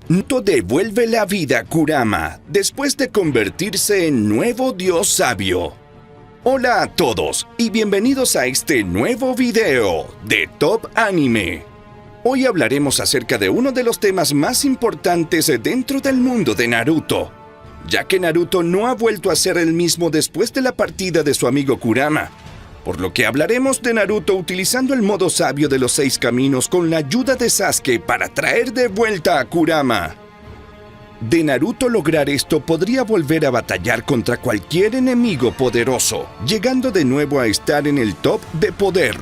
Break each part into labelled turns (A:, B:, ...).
A: Naruto devuelve la vida a Kurama después de convertirse en nuevo dios sabio. Hola a todos y bienvenidos a este nuevo video de Top Anime. Hoy hablaremos acerca de uno de los temas más importantes dentro del mundo de Naruto, ya que Naruto no ha vuelto a ser el mismo después de la partida de su amigo Kurama, por lo que hablaremos de Naruto utilizando el modo sabio de los 6 caminos con la ayuda de Sasuke para traer de vuelta a Kurama. De Naruto lograr esto podría volver a batallar contra cualquier enemigo poderoso, llegando de nuevo a estar en el top de poder.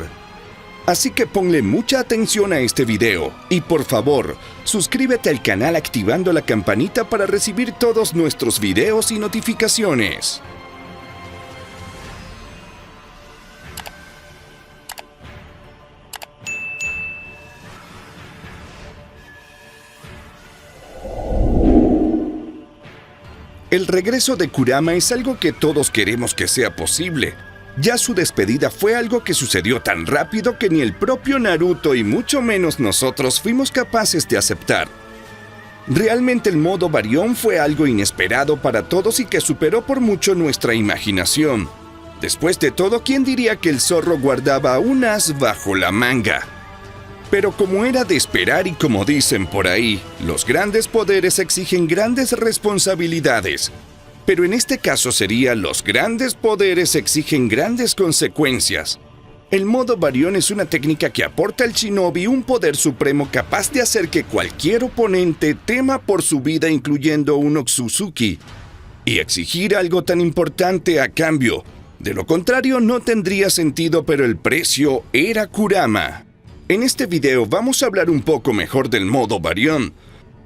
A: Así que ponle mucha atención a este video y por favor, suscríbete al canal activando la campanita para recibir todos nuestros videos y notificaciones. El regreso de Kurama es algo que todos queremos que sea posible. Ya su despedida fue algo que sucedió tan rápido que ni el propio Naruto y mucho menos nosotros fuimos capaces de aceptar. Realmente el modo Baryon fue algo inesperado para todos y que superó por mucho nuestra imaginación. Después de todo, ¿quién diría que el zorro guardaba un as bajo la manga? Pero como era de esperar y como dicen por ahí, los grandes poderes exigen grandes responsabilidades. Pero en este caso sería los grandes poderes exigen grandes consecuencias. El modo Baryon es una técnica que aporta al shinobi un poder supremo capaz de hacer que cualquier oponente tema por su vida, incluyendo un Otsutsuki, y exigir algo tan importante a cambio. De lo contrario no tendría sentido, pero el precio era Kurama. En este video vamos a hablar un poco mejor del modo Baryon,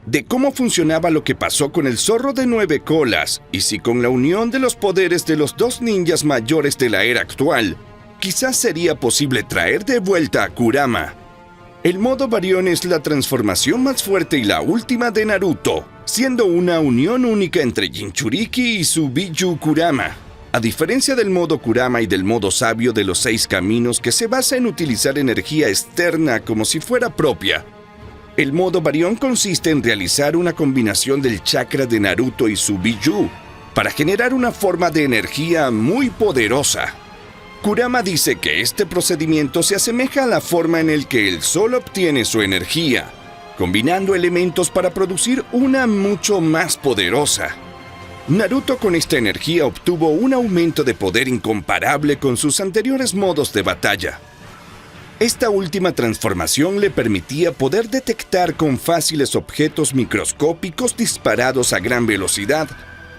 A: de cómo funcionaba lo que pasó con el zorro de 9 colas, y si con la unión de los poderes de los 2 ninjas mayores de la era actual, quizás sería posible traer de vuelta a Kurama. El modo Baryon es la transformación más fuerte y la última de Naruto, siendo una unión única entre Jinchuriki y su Biju Kurama. A diferencia del modo Kurama y del modo sabio de los 6 caminos que se basa en utilizar energía externa como si fuera propia, el modo Baryon consiste en realizar una combinación del chakra de Naruto y su Biju para generar una forma de energía muy poderosa. Kurama dice que este procedimiento se asemeja a la forma en la que el sol obtiene su energía, combinando elementos para producir una mucho más poderosa. Naruto con esta energía obtuvo un aumento de poder incomparable con sus anteriores modos de batalla. Esta última transformación le permitía poder detectar con fáciles objetos microscópicos disparados a gran velocidad,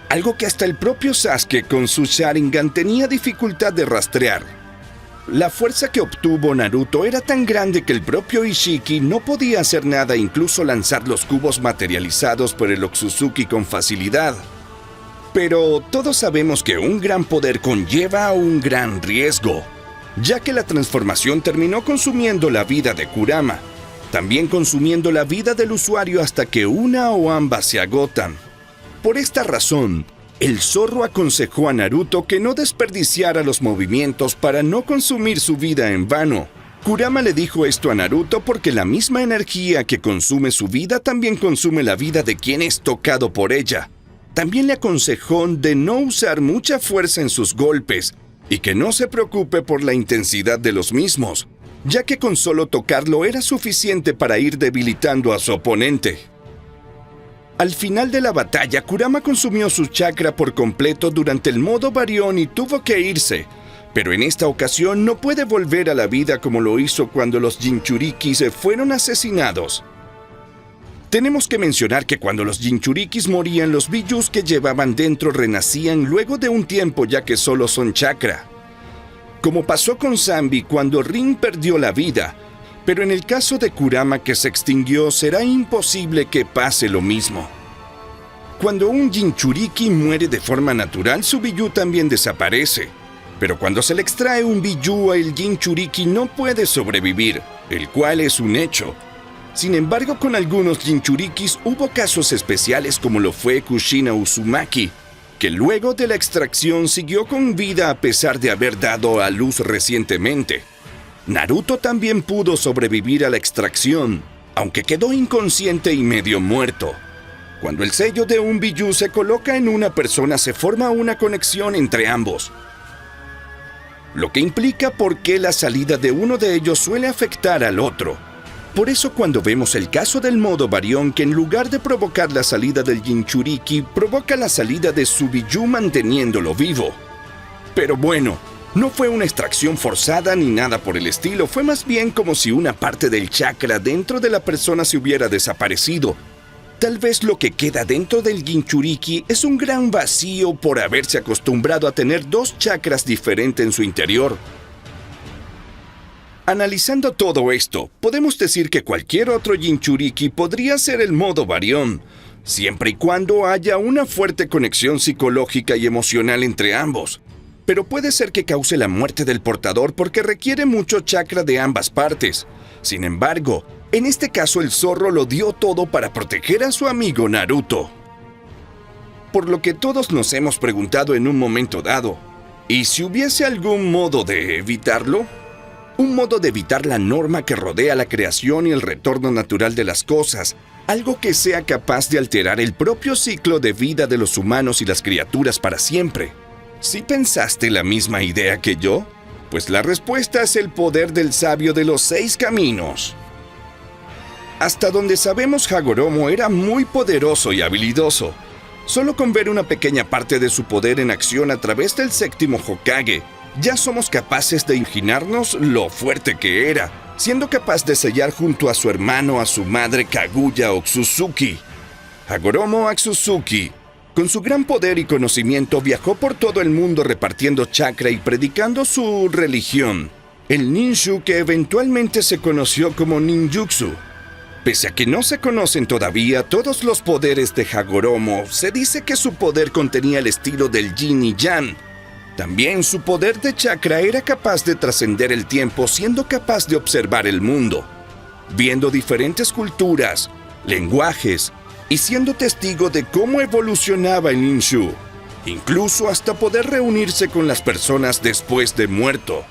A: algo que hasta el propio Sasuke con su Sharingan tenía dificultad de rastrear. La fuerza que obtuvo Naruto era tan grande que el propio Ishiki no podía hacer nada, incluso lanzar los cubos materializados por el Otsutsuki con facilidad. Pero todos sabemos que un gran poder conlleva un gran riesgo, ya que la transformación terminó consumiendo la vida de Kurama, también consumiendo la vida del usuario hasta que una o ambas se agotan. Por esta razón, el zorro aconsejó a Naruto que no desperdiciara los movimientos para no consumir su vida en vano. Kurama le dijo esto a Naruto porque la misma energía que consume su vida también consume la vida de quien es tocado por ella. También le aconsejó de no usar mucha fuerza en sus golpes y que no se preocupe por la intensidad de los mismos, ya que con solo tocarlo era suficiente para ir debilitando a su oponente. Al final de la batalla, Kurama consumió su chakra por completo durante el modo Baryon y tuvo que irse, pero en esta ocasión no puede volver a la vida como lo hizo cuando los Jinchurikis fueron asesinados. Tenemos que mencionar que cuando los Jinchurikis morían, los Bijus que llevaban dentro renacían luego de un tiempo, ya que solo son chakra. Como pasó con Sanbi cuando Rin perdió la vida, pero en el caso de Kurama que se extinguió será imposible que pase lo mismo. Cuando un Jinchuriki muere de forma natural, su Biju también desaparece. Pero cuando se le extrae un Biju, el Jinchuriki no puede sobrevivir, el cual es un hecho. Sin embargo, con algunos Jinchurikis hubo casos especiales como lo fue Kushina Uzumaki, que luego de la extracción siguió con vida a pesar de haber dado a luz recientemente. Naruto también pudo sobrevivir a la extracción, aunque quedó inconsciente y medio muerto. Cuando el sello de un Biju se coloca en una persona, se forma una conexión entre ambos, lo que implica por qué la salida de uno de ellos suele afectar al otro. Por eso cuando vemos el caso del modo Baryon, que en lugar de provocar la salida del Jinchuriki, provoca la salida de su Biju manteniéndolo vivo. Pero bueno, no fue una extracción forzada ni nada por el estilo, fue más bien como si una parte del chakra dentro de la persona se hubiera desaparecido. Tal vez lo que queda dentro del Jinchuriki es un gran vacío por haberse acostumbrado a tener dos chakras diferentes en su interior. Analizando todo esto, podemos decir que cualquier otro Jinchuriki podría ser el modo Baryon, siempre y cuando haya una fuerte conexión psicológica y emocional entre ambos. Pero puede ser que cause la muerte del portador porque requiere mucho chakra de ambas partes. Sin embargo, en este caso el zorro lo dio todo para proteger a su amigo Naruto. Por lo que todos nos hemos preguntado en un momento dado, ¿y si hubiese algún modo de evitarlo? Un modo de evitar la norma que rodea la creación y el retorno natural de las cosas, algo que sea capaz de alterar el propio ciclo de vida de los humanos y las criaturas para siempre. ¿Sí pensaste la misma idea que yo? Pues la respuesta es el poder del sabio de los 6 caminos. Hasta donde sabemos, Hagoromo era muy poderoso y habilidoso. Solo con ver una pequeña parte de su poder en acción a través del 7º Hokage, ya somos capaces de imaginarnos lo fuerte que era, siendo capaz de sellar junto a su hermano a su madre Kaguya Otsutsuki. Hagoromo Otsutsuki, con su gran poder y conocimiento, viajó por todo el mundo repartiendo chakra y predicando su religión, el Ninshu, que eventualmente se conoció como ninjutsu. Pese a que no se conocen todavía todos los poderes de Hagoromo, se dice que su poder contenía el estilo del Yin y Yang. También su poder de chakra era capaz de trascender el tiempo, siendo capaz de observar el mundo, viendo diferentes culturas, lenguajes, y siendo testigo de cómo evolucionaba el Ninshu, incluso hasta poder reunirse con las personas después de muerto.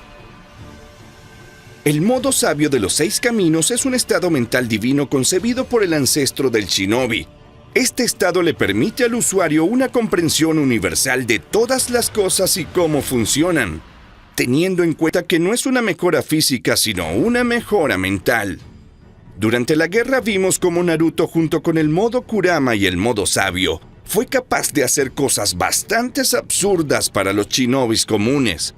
A: El modo sabio de los 6 caminos es un estado mental divino concebido por el ancestro del shinobi. Este estado le permite al usuario una comprensión universal de todas las cosas y cómo funcionan, teniendo en cuenta que no es una mejora física sino una mejora mental. Durante la guerra vimos cómo Naruto, junto con el modo Kurama y el modo sabio, fue capaz de hacer cosas bastante absurdas para los shinobis comunes.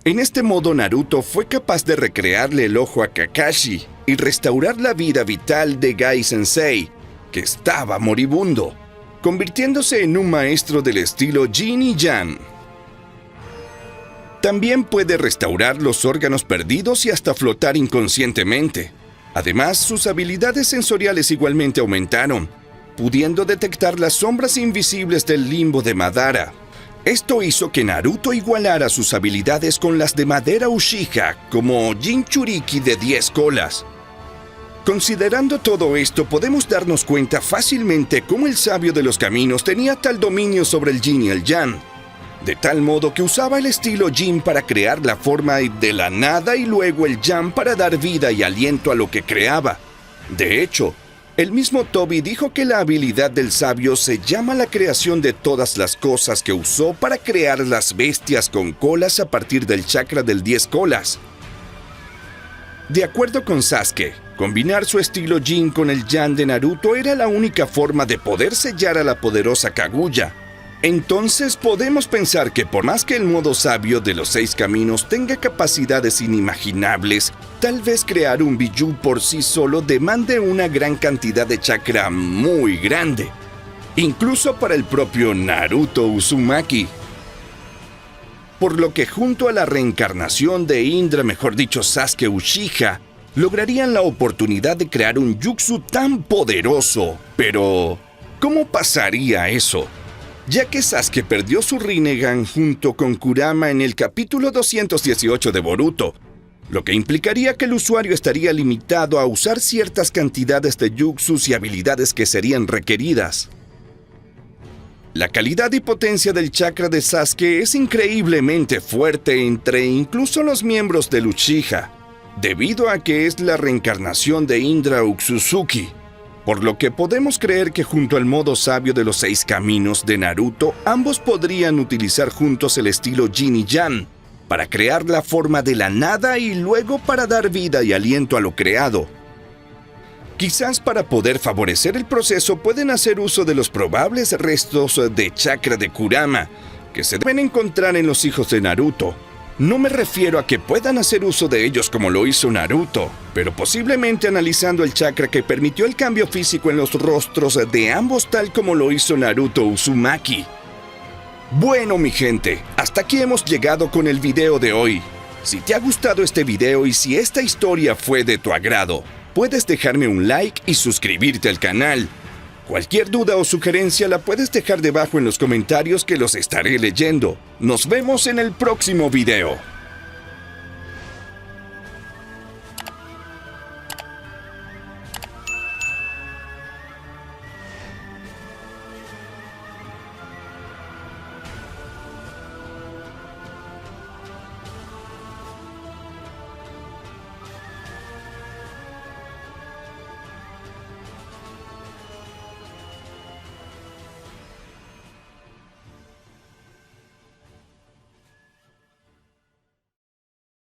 A: En este modo Naruto fue capaz de recrearle el ojo a Kakashi y restaurar la vida vital de Gai Sensei, que estaba moribundo, convirtiéndose en un maestro del estilo Yin y Yang. También puede restaurar los órganos perdidos y hasta flotar inconscientemente. Además, sus habilidades sensoriales igualmente aumentaron, pudiendo detectar las sombras invisibles del limbo de Madara. Esto hizo que Naruto igualara sus habilidades con las de Madara Uchiha, como Jinchuriki de 10 colas. Considerando todo esto, podemos darnos cuenta fácilmente cómo el sabio de los caminos tenía tal dominio sobre el Yin y el Yang, de tal modo que usaba el estilo Yin para crear la forma de la nada y luego el Yang para dar vida y aliento a lo que creaba. De hecho, el mismo Toby dijo que la habilidad del sabio se llama la creación de todas las cosas que usó para crear las bestias con colas a partir del chakra del 10 colas. De acuerdo con Sasuke, combinar su estilo Yin con el Yang de Naruto era la única forma de poder sellar a la poderosa Kaguya. Entonces podemos pensar que por más que el modo sabio de los 6 caminos tenga capacidades inimaginables, tal vez crear un Biju por sí solo demande una gran cantidad de chakra muy grande, incluso para el propio Naruto Uzumaki. Por lo que junto a la reencarnación de Indra, mejor dicho Sasuke Uchiha, lograrían la oportunidad de crear un jutsu tan poderoso. Pero, ¿cómo pasaría eso? Ya que Sasuke perdió su Rinnegan junto con Kurama en el capítulo 218 de Boruto, lo que implicaría que el usuario estaría limitado a usar ciertas cantidades de jutsus y habilidades que serían requeridas. La calidad y potencia del chakra de Sasuke es increíblemente fuerte entre incluso los miembros del Uchiha. debido a que es la reencarnación de Indra Utsutsuki, por lo que podemos creer que junto al modo sabio de los 6 caminos de Naruto, ambos podrían utilizar juntos el estilo Yin y Yang, para crear la forma de la nada y luego para dar vida y aliento a lo creado. Quizás para poder favorecer el proceso pueden hacer uso de los probables restos de chakra de Kurama, que se deben encontrar en los hijos de Naruto. No me refiero a que puedan hacer uso de ellos como lo hizo Naruto, pero posiblemente analizando el chakra que permitió el cambio físico en los rostros de ambos tal como lo hizo Naruto Uzumaki. Bueno, mi gente, hasta aquí hemos llegado con el video de hoy. Si te ha gustado este video y si esta historia fue de tu agrado, puedes dejarme un like y suscribirte al canal. Cualquier duda o sugerencia la puedes dejar debajo en los comentarios que los estaré leyendo. Nos vemos en el próximo video.